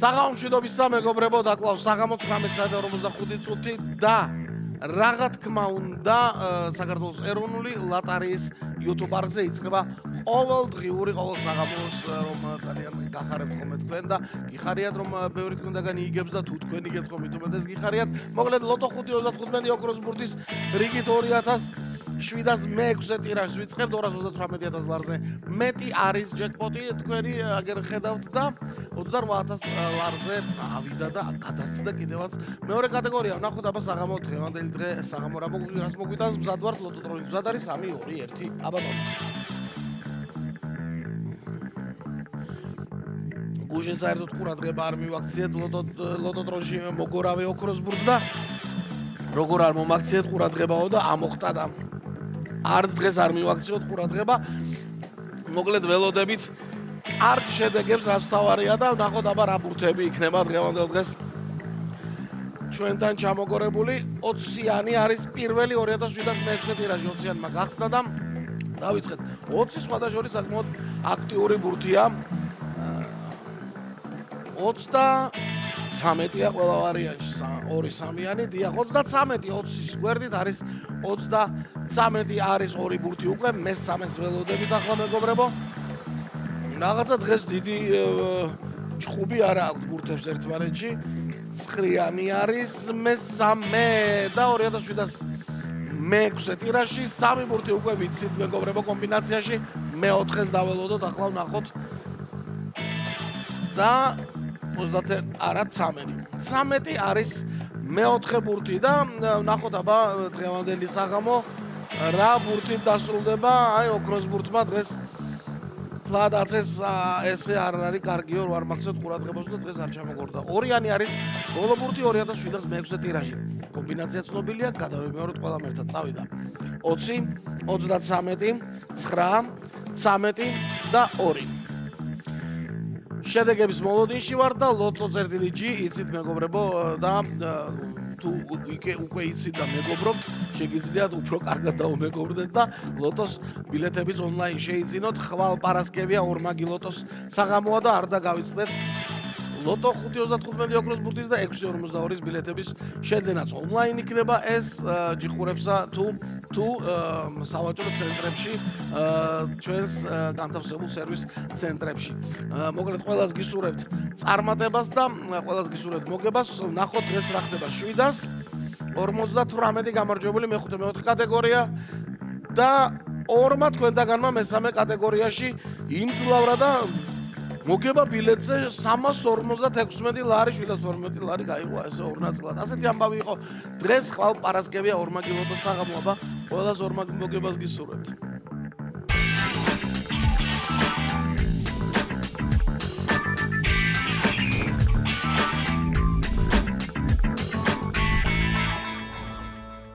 საღამომშვიდობის მეგობრებო, დაკლავს საღამო 19:45 წუთი და რა თქმა უნდა, საქართველოს ეროვნული ლოტარიის YouTube არხზე იწყება ყოველდღიური ყოველ საღამოს, რომ ძალიან გახარებთ ხოლმე თქვენ და გიხარიათ, რომ ბევრი თქვენგან იგებს და თუ თქვენ იგებთ ხოლმე თუმეტეს გიხარიათ. მოკლედ ლოტო 535 ოქროს ბურთის რიგით 2706 ტირაჟს ვიწყებთ 228000 ლარზე. მეტი არის ჯეკპოტი, თქვენი აგერ ხედავთ და 28000 ლარზე ავიდა და გადასცდა კიდევაც მეორე კატეგორია. ნახოთ აბა საღამო დღევანდელი დღე საღამო რას მოგვიტანს მზად ვართ ლოტო ტროლის მზად არის 3-2-1 აბატონო. გუშინ საერთოდ ყურადღება არ მივაქციეთ ლოტო ტროში მოგორავე ოქროს ბურთს და როგორ არ მომაქციეთ ყურადღებაო და ამოხტა და არც დღეს არ მივაქციოთ ყურადღება. მოკლედ ველოდებით კარგ შედეგებს რაც თავარია და ნახოთ აბა რა ბურთები იქნება დღევანდელ დღეს ჩვენთან ჩამოგორებული 20-იანი არის პირველი 2706 ტირაჟი 20-იანმა გახსნა და დავიწყეთ 20 სხვადასხვა საკმაოდ აქტიური ბურთია 33-ია ყველა ვარიანტში 2-3-იანი დიახ 33 20-ის გვერდით არის 33 არის ორი ბურთი უკვე მესამეს ველოდებით ახლა მეგობრებო რაღაცა დღეს დიდი ჭხუბი არა აქვს ბურთებს ერთმანეთში 9-იანი არის მესამე და 2706 ტირაჟში 3 ბურთი უკვე ვიცით მეგობრებო კომბინაციაში მე-4-ს დაველოდოთ ახლა ვნახოთ და 13 არის მე-4 ბურთი და ვნახოთ აბა დღევანდელი საღამო რა ბურთით დასრულდება აი ოქროს ბურთმა დღეს ფლადაცეს ესე არ არის კარგიო არ მაქცევთ ყურადღებას და დღეს არ ჩამოგორდა 2-იანი არის ბოლო ბურთი 2706 ტირაჟი კომბინაცია ცნობილია გადავიმეოროთ ყველამ ერთად წავიდა 20 33 9 13 და 2 შედეგების მოლოდინში ვარ და ლოტო წერტილი G იცით მეგობრებო და თუ უკვე იცით და მეგობრობთ შეგიძლიათ უფრო კარგად დაუმეგობრდეთ და ლოტოს ბილეთებიც ონლაინ შეიძინოთ ხვალ პარასკევია ორმაგი ლოტოს საღამოა და არ დაგავიწყდეთ ლოტო 535 ოქროს ბურთის და 642-ის ბილეთების შეძენაც ონლაინ იქნება ეს ჯიხურებსა თუ სავაჭრო ცენტრებში ჩვენს განთავსებულ სერვის ცენტრებში. მოკლედ ყველას გისურვებთ წარმატებას და ყველას გისურვებთ მოგებას. ნახოთ დღეს რა ხდება 758 გამარჯვებული მე-5 მე-4 კატეგორია და ორმა თქვენთაგანმა მესამე კატეგორიაში იმძლავრა და მოგება ბილეთზე 356 ლარი 712 ლარი გაიღო ესე ორ ნაწილად. ასეთი ამბავი იყო დღეს ხვალ პარასკევია ორმაგი ლოტოს საღამო აბა ყველას ორმაგი მოგებას გისურვებთ.